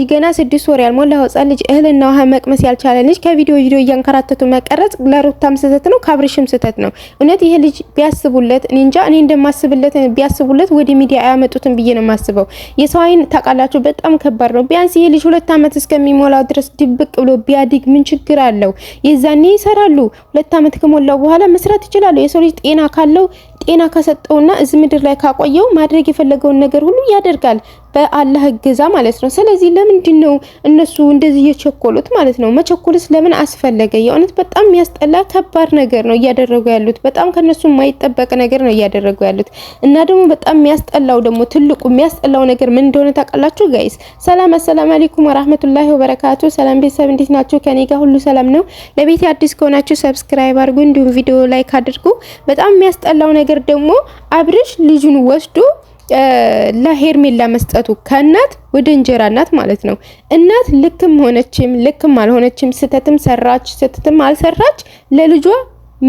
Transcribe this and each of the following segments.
ገና 6 ወር ያልሞላው ህፃን ልጅ እህልና ውሃ መቅመስ ያልቻለ ልጅ ከቪዲዮ እያንከራተቱ መቀረጽ ለሩታም ስህተት ነው፣ ካብርሽም ስህተት ነው። እውነት ይሄ ልጅ ቢያስቡለት እኔ እንጃ እኔ እንደማስብለት ቢያስቡለት ወደ ሚዲያ አያመጡትም ብዬ ነው የማስበው። የሰው አይን ታውቃላችሁ በጣም ከባድ ነው። ቢያንስ ይሄ ልጅ 2 አመት እስከሚሞላው ድረስ ድብቅ ብሎ ቢያድግ ምን ችግር አለው? የዛኔ ይሰራሉ። 2 አመት ከሞላው በኋላ መስራት ይችላሉ። የሰው ልጅ ጤና ካለው ጤና ከሰጠውና እዚህ ምድር ላይ ካቆየው ማድረግ የፈለገውን ነገር ሁሉ ያደርጋል በአላህ እገዛ ማለት ነው። ስለዚህ ለምንድን ነው እነሱ እንደዚህ የቸኮሉት ማለት ነው? መቸኮልስ ለምን አስፈለገ? የእውነት በጣም የሚያስጠላ ከባድ ነገር ነው እያደረጉ ያሉት። በጣም ከነሱ የማይጠበቅ ነገር ነው እያደረጉ ያሉት። እና ደግሞ በጣም የሚያስጠላው ደግሞ ትልቁ የሚያስጠላው ነገር ምን እንደሆነ ታውቃላችሁ ጋይስ? ሰላም አለይኩም ወራህመቱላሂ ወበረካቱ። ሰላም ቤተሰብ እንዴት ናችሁ? ከኔ ጋር ሁሉ ሰላም ነው። ለቤት አዲስ ከሆናችሁ ሰብስክራይብ አድርጉ፣ እንዲሁም ቪዲዮ ላይክ አድርጉ። በጣም የሚያስጠላው ነገር ደግሞ አብርሽ ልጁን ወስዶ ለሄርሜላ መስጠቱ ከእናት ወደ እንጀራ እናት ማለት ነው። እናት ልክም ሆነችም ልክም አልሆነችም ስተትም ሰራች ስተትም አልሰራች ለልጇ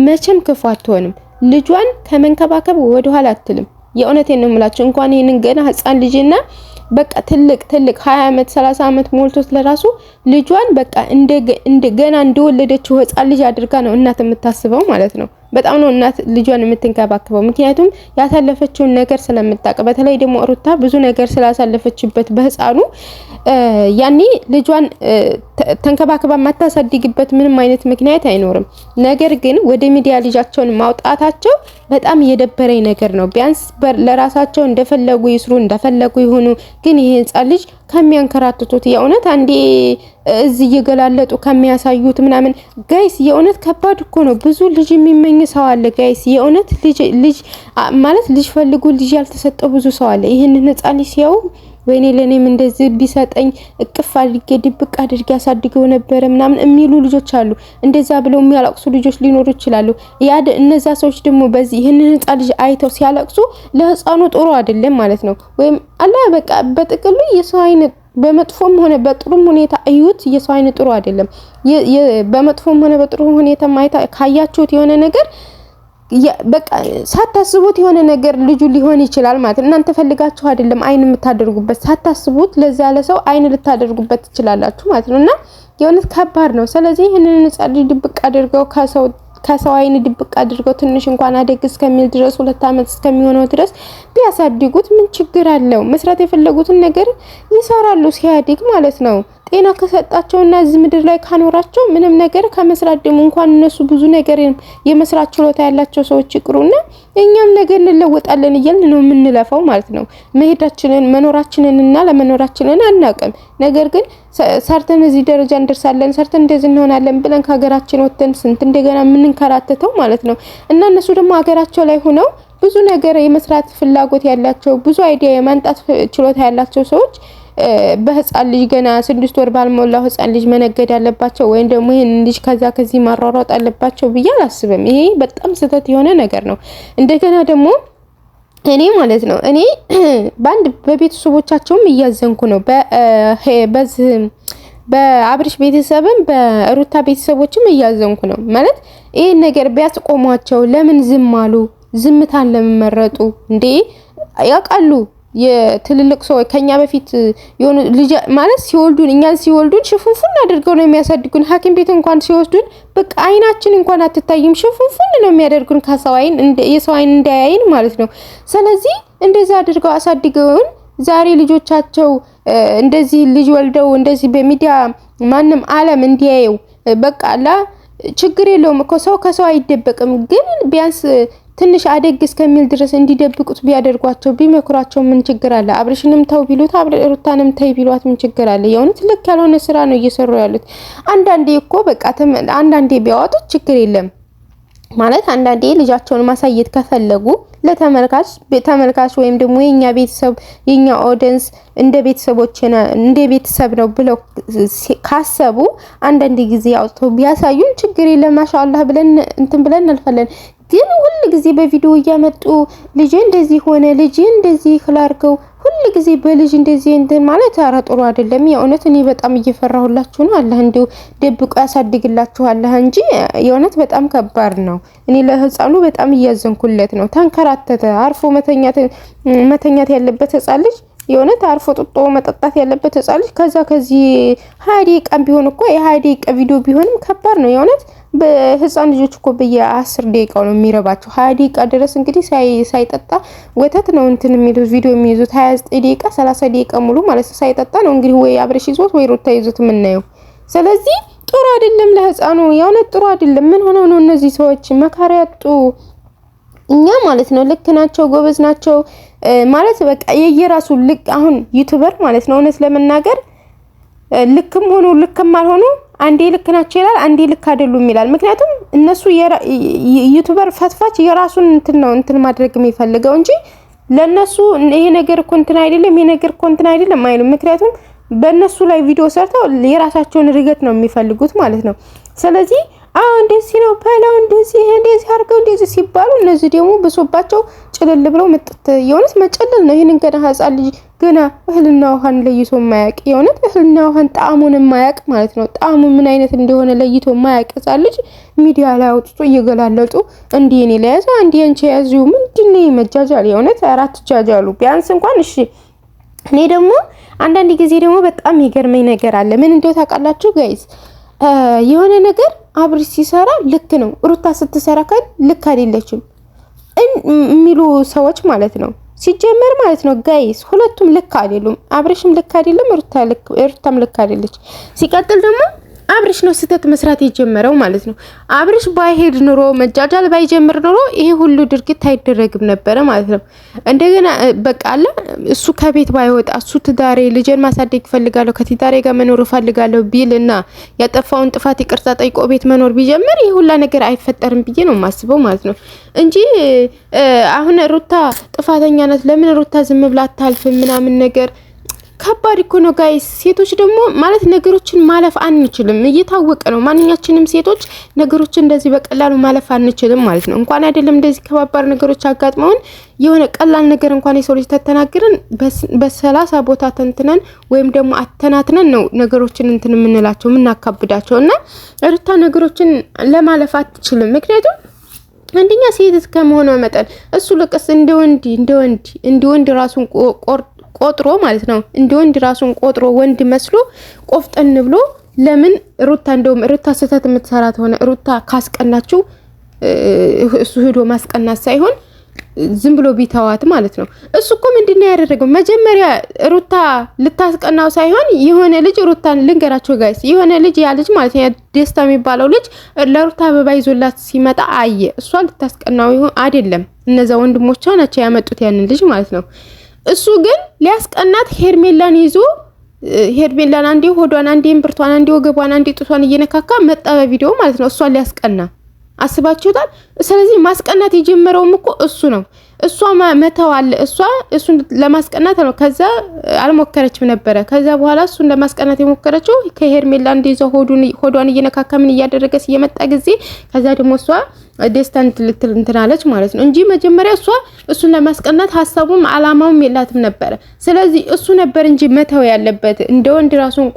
መቼም ክፉ አትሆንም። ልጇን ከመንከባከብ ወደ ኋላ አትልም። የእውነቴን ነው የምላችሁ። እንኳን ይሄንን ገና ህፃን ልጅና በቃ ትልቅ 20 አመት 30 አመት ሞልቶት ለራሱ ልጇን በቃ እንደገና እንደወለደችው ህፃን ልጅ አድርጋ ነው እናት የምታስበው ማለት ነው። በጣም ነው እናት ልጇን የምትንከባከበው። ምክንያቱም ያሳለፈችውን ነገር ስለምታውቅ፣ በተለይ ደግሞ ሩታ ብዙ ነገር ስላሳለፈችበት በህፃኑ ያኔ ልጇን ተንከባከባ ማታሳድግበት ምንም አይነት ምክንያት አይኖርም። ነገር ግን ወደ ሚዲያ ልጃቸውን ማውጣታቸው በጣም የደበረኝ ነገር ነው። ቢያንስ ለራሳቸው እንደፈለጉ ይስሩ እንደፈለጉ ይሁኑ። ግን ይሄ ህፃን ልጅ ከሚያንከራትቱት የእውነት አንዴ እዚህ እየገላለጡ ከሚያሳዩት ምናምን ጋይስ የእውነት ከባድ እኮ ነው። ብዙ ልጅ የሚመኝ ሰው አለ ጋይስ። የእውነት ልጅ ማለት ልጅ ፈልጉ ልጅ ያልተሰጠው ብዙ ሰው አለ። ይሄንን ህፃን ልጅ ሲያዩ ወይኔ ለኔም እንደዚህ ቢሰጠኝ እቅፍ አድርጌ ድብቅ አድርጌ አሳድገው ነበር ምናምን የሚሉ ልጆች አሉ። እንደዛ ብለው የሚያለቅሱ ልጆች ሊኖሩ ይችላሉ። እነዛ ሰዎች ደግሞ በዚህ ይሄንን ህፃን ልጅ አይተው ሲያለቅሱ ለህፃኑ ጥሩ አይደለም ማለት ነው። ወይም አላህ በቃ በጥቅሉ የሰው አይን በመጥፎም ሆነ በጥሩም ሁኔታ እዩት። የሰው አይን ጥሩ አይደለም። በመጥፎም ሆነ በጥሩ ሁኔታ ማይታ ካያችሁት የሆነ ነገር በቃ ሳታስቡት የሆነ ነገር ልጁ ሊሆን ይችላል ማለት እናንተ ፈልጋችሁ አይደለም አይን የምታደርጉበት፣ ሳታስቡት ለዛ ለሰው አይን ልታደርጉበት ትችላላችሁ ማለት ነውና የሆነ ከባድ ነው። ስለዚህ ይሄንን ህፃን ድብቅ አድርገው ከሰው አይን ድብቅ አድርገው ትንሽ እንኳን አደግ እስከሚል ድረስ 2 አመት እስከሚሆነው ድረስ ቢያሳድጉት ምን ችግር አለው? መስራት የፈለጉትን ነገር ይሰራሉ ሲያድግ ማለት ነው። ጤና ከሰጣቸውና እዚህ ምድር ላይ ካኖራቸው ምንም ነገር ከመስራት ደግሞ እንኳን እነሱ ብዙ ነገር የመስራት ችሎታ ያላቸው ሰዎች ይቅሩና እኛም ነገር እንለወጣለን እያልን ነው የምንለፈው ማለት ነው። መሄዳችንን መኖራችንንና ለመኖራችንን አናውቅም። ነገር ግን ሰርተን እዚህ ደረጃ እንደርሳለን ሰርተን እንደዚህ እንሆናለን ብለን ከሀገራችን ወጥተን ስንት እንደገና የምንንከራተተው ማለት ነው። እና እነሱ ደግሞ ሀገራቸው ላይ ሆነው ብዙ ነገር የመስራት ፍላጎት ያላቸው ብዙ አይዲያ የማንጣት ችሎታ ያላቸው ሰዎች በህፃን ልጅ ገና 6 ወር ባልሞላው ህፃን ልጅ መነገድ አለባቸው ወይም ደግሞ ይሄን ልጅ ከዚህ ማሯሯጥ አለባቸው ብዬ አላስብም። ይሄ በጣም ስህተት የሆነ ነገር ነው። እንደገና ደግሞ እኔ ማለት ነው እኔ በቤተሰቦቻቸውም እያዘንኩ ነው። በአብርሽ ቤተሰብም በሩታ ቤተሰቦችም እያዘንኩ ነው ማለት ይሄ ነገር ቢያስቆሟቸው ለምን ዝም አሉ? ዝምታን ለምን መረጡ እንዴ? ያውቃሉ የትልልቅ ሰው ከኛ በፊት የሆነ ልጅ ማለት ሲወልዱን እኛን ሲወልዱን ሽፉንፉን አድርገው ነው የሚያሳድጉን። ሐኪም ቤት እንኳን ሲወስዱን በቃ አይናችን እንኳን አትታይም ሽፉንፉን ነው የሚያደርጉን ከሰው አይን የሰው አይን እንዳያይን ማለት ነው። ስለዚህ እንደዛ አድርገው አሳድገውን ዛሬ ልጆቻቸው እንደዚህ ልጅ ወልደው እንደዚህ በሚዲያ ማንም ዓለም እንዲያየው በቃ ችግር የለውም እኮ ሰው ከሰው አይደበቅም። ግን ቢያንስ ትንሽ አደግ እስከሚል ድረስ እንዲደብቁት ቢያደርጓቸው ቢመክሯቸው ምን ችግር አለ? አብርሽንም ተው ቢሉት ሩታንም ተይ ቢሏት ምን ችግር አለ? የእውነት ልክ ያልሆነ ስራ ነው እየሰሩ ያሉት። አንዳንዴ እኮ በቃ አንዳንዴ ቢያወጡት ችግር የለም ማለት አንዳንዴ ልጃቸውን ማሳየት ከፈለጉ ለተመልካች ወይም ደግሞ የኛ ቤተሰብ የኛ ኦዲየንስ እንደ ቤተሰብ ነው ብለው ካሰቡ አንዳንዴ ጊዜ አውጥተው ቢያሳዩን ችግር የለም ማሻአላህ ብለን ብለን እናልፋለን። ግን ሁሉ ጊዜ በቪዲዮ እያመጡ ልጅ እንደዚህ ሆነ ልጅ እንደዚህ ክላርከው ሁሉ ጊዜ በልጅ እንደዚህ እንትን ማለት ጥሩ አይደለም። የእውነት እኔ በጣም እየፈራሁላችሁ ነው። አላህ እንዲሁ ደብቆ ያሳድግላችሁ አላህ እንጂ የእውነት በጣም ከባድ ነው። እኔ ለህፃኑ በጣም እያዘንኩለት ነው። ተንከራተተ አርፎ መተኛት ያለበት ህፃን ልጅ የሆነ አርፎ ጥጦ መጠጣት ያለበት ህፃን ልጅ ከዚህ 20 ደቂቃ ቢሆን እኮ የ20 ደቂቃ ቪዲዮ ቢሆንም ከባድ ነው የሆነ በህፃን ልጆች እኮ በየ10 ደቂቃው ነው የሚረባቸው 20 ደቂቃ ድረስ እንግዲህ ሳይጠጣ ወተት ነው እንትን የሚሉት ቪዲዮ የሚይዙት 29 ደቂቃ 30 ደቂቃ ሙሉ ማለት ነው ሳይጠጣ ነው እንግዲህ ወይ አብረሽ ይዞት ወይ ሩታ ይዞት የምናየው። ስለዚህ ጥሩ አይደለም ለህፃኑ የሆነ ጥሩ አይደለም። ምን ሆነው ነው እነዚህ ሰዎች መካሪ ያጡ? እኛ ማለት ነው ልክ ናቸው ጎበዝ ናቸው ማለት በቃ የየራሱ ልክ አሁን ዩቲዩበር ማለት ነው እውነት ለመናገር ልክም ሆኖ ልክም አልሆኑ አንዴ ልክ ናቸው ይላል አንዴ ልክ አይደሉም ይላል። ምክንያቱም እነሱ ዩቲዩበር ፈትፋች የራሱን እንትን ማድረግ የሚፈልገው እንጂ ለነሱ ይሄ ነገር እኮ እንትን አይደለም ይሄ ነገር እኮ እንትን አይደለም አይሉም። ምክንያቱም በእነሱ ላይ ቪዲዮ ሰርተው የራሳቸውን ርገት ነው የሚፈልጉት ማለት ነው። ስለዚህ እንደዚህ ነው ፓላው እንደዚህ አድርገው እንደዚህ ሲባሉ እነዚህ ደግሞ በሶባቸው ጭልል ብለው መጥተት የሆነስ መጨለል ነው። ይሄንን ገና ህፃን ልጅ ገና እህልና ውሃን ለይቶ ማያቅ የሆነት እህልና ውሃን ጣዕሙን ማያቅ ማለት ነው። ጣዕሙ ምን አይነት እንደሆነ ለይቶ ማያቅ ህፃን ልጅ ሚዲያ ላይ አውጥቶ እየገላለጡ እንዲህ እኔ ላይ ያዘው እንዲህ አንቺ ያዙ ምንድነው መጃጃል? የሆነት አራት ጃጃሉ ቢያንስ እንኳን እሺ። እኔ ደግሞ አንዳንድ ጊዜ ደግሞ በጣም ይገርመኝ ነገር አለ። ምን እንደው ታውቃላችሁ ጋይስ የሆነ ነገር አብርሽ ሲሰራ ልክ ነው ሩታ ስትሰራ ካል ልክ አይደለችም የሚሉ ሰዎች ማለት ነው። ሲጀመር ማለት ነው ጋይስ ሁለቱም ልክ አይደሉም። አብርሽም ልክ አይደለም ሩታም ልክ አይደለች። ሲቀጥል ደግሞ አብርሽ ነው ስህተት መስራት የጀመረው ማለት ነው። አብርሽ ባይሄድ ኑሮ መጃጃል ባይጀምር ኑሮ ይሄ ሁሉ ድርጊት አይደረግም ነበረ ማለት ነው። እንደገና በቃ አለ እሱ ከቤት ባይወጣ እሱ ትዳሬ ልጅን ማሳደግ ፈልጋለሁ ከትዳሬ ጋር መኖር ፈልጋለሁ ቢልና ያጠፋውን ጥፋት ይቅርታ ጠይቆ ቤት መኖር ቢጀምር ይሄ ሁላ ነገር አይፈጠርም ብዬ ነው የማስበው ማለት ነው። እንጂ አሁን ሩታ ጥፋተኛ ናት ለምን ሩታ ዝም ብላ አታልፍም ምናምን ነገር ከባድ እኮ ነው ጋይስ። ሴቶች ደግሞ ማለት ነገሮችን ማለፍ አንችልም እየታወቀ ነው። ማንኛችንም ሴቶች ነገሮችን እንደዚህ በቀላሉ ማለፍ አንችልም ማለት ነው። እንኳን አይደለም እንደዚህ ከባባድ ነገሮች አጋጥመውን የሆነ ቀላል ነገር እንኳን የሰው ልጅ ተተናገረን በ30 ቦታ ተንትነን ወይም ደግሞ አተናትነን ነው ነገሮችን እንትን የምንላቸው የምናካብዳቸው። እና ሩታ ነገሮችን ለማለፍ አትችልም። ምክንያቱም አንደኛ ሴት ከመሆኗ መጠን እሱ ለቀስ እንደ ወንድ ራሱን ቆጥሮ ማለት ነው እንደ ወንድ ራሱን ቆጥሮ ወንድ መስሎ ቆፍጠን ብሎ ለምን ሩታ እንደውም ሩታ ስህተት የምትሰራት ሆነ ሩታ ካስቀናችሁ እሱ ሄዶ ማስቀናት ሳይሆን ዝም ብሎ ቢተዋት ማለት ነው። እሱ እኮ ምንድነው ያደረገው መጀመሪያ ሩታ ልታስቀናው ሳይሆን የሆነ ልጅ ሩታን ልንገራቸው ጋይስ የሆነ ልጅ ያ ልጅ ማለት ነው ደስታ የሚባለው ልጅ ለሩታ አበባ ይዞላት ሲመጣ አየ እሷ ልታስቀናው ይሁን አይደለም እነዛ ወንድሞቿ ናቸው ያመጡት ያንን ልጅ ማለት ነው። እሱ ግን ሊያስቀናት ሄርሜላን ይዞ ሄርሜላን አንዴ ሆዷን አንዴ እምብርቷን አንዴ ወገቧን አንዴ ጡቷን እየነካካ መጣ በቪዲዮ ማለት ነው እሷን ሊያስቀና አስባችሁታል። ስለዚህ ማስቀናት የጀመረውም እኮ እሱ ነው። እሷ መተው አለ እሱን ለማስቀናት ነው። ከዛ አልሞከረችም ነበረ። ከዛ በኋላ እሱን ለማስቀናት የሞከረችው ከሄርሜላ እንደዛው ሆዷን እየነካካ ምን እያደረገች እየመጣ ጊዜ ከዛ ደግሞ እሷ ደስታን እንትናለች ማለት ነው እንጂ መጀመሪያ እሱን ለማስቀናት ሐሳቡም አላማውም የላትም ነበረ። ስለዚህ እሱ ነበር እንጂ መተው ያለበት እንደ ወንድ ራሱን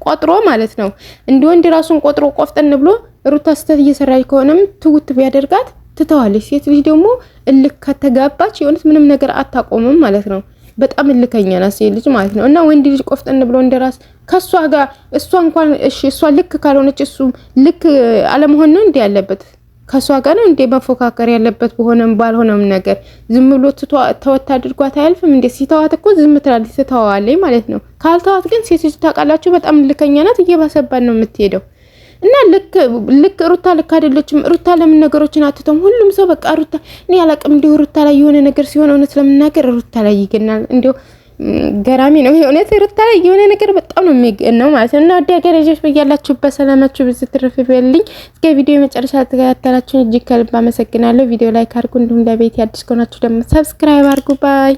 ቆጥሮ ማለት ነው እንደ ወንድ ራሱን ቆጥሮ ቆፍጠን ብሎ ሩታ ስተት እየሰራች ከሆነም ትውት ቢያደርጋት ትተዋለች። ሴት ልጅ ደግሞ እልክ ከተጋባች የሆነስ ምንም ነገር አታቆምም ማለት ነው። በጣም እልከኛ ናት ሴት ልጅ ማለት ነው። እና ወንድ ልጅ ቆፍጠን ብሎ እንደራስ ከሷ ጋር እሷ እንኳን እሺ እሷ ልክ ካልሆነች እሱ ልክ አለመሆን ነው እንዴ ያለበት? ከሷ ጋር ነው እንዴ መፎካከር ያለበት? በሆነም ባልሆነም ነገር ዝም ብሎ ተወት አድርጓት አያልፍም እንዴ? ሲተዋት እኮ ዝም ትላለች ትተዋለች ማለት ነው። ካልተዋት ግን ሴት ልጅ ታውቃላችሁ በጣም እልከኛ ናት። እየባሰባን ነው የምትሄደው። እና ልክ ሩታ ልክ አይደለችም። ሩታ ለምን ነገሮችን አትተም? ሁሉም ሰው በቃ ሩታ እኔ አላቅም እንዲሁ ሩታ ላይ የሆነ ነገር ሲሆን እውነት ለምናገር ሩታ ላይ ይገናል። እንዲሁ ገራሚ ነው እውነት ሩታ ላይ የሆነ ነገር በጣም ነው የሚገናው ማለት ነው። እና ወዲያ ገረጀሽ በያላችሁበት ሰላማችሁ ብዙ ትርፍ ይበልኝ። እስከ ቪዲዮ መጨረሻ ተከታተላችሁን እጅግ ከልብ አመሰግናለሁ። ቪዲዮ ላይክ አድርጉ። እንዲሁም ለቤት አዲስ ከሆናችሁ ደግሞ ሰብስክራይብ አድርጉ። ባይ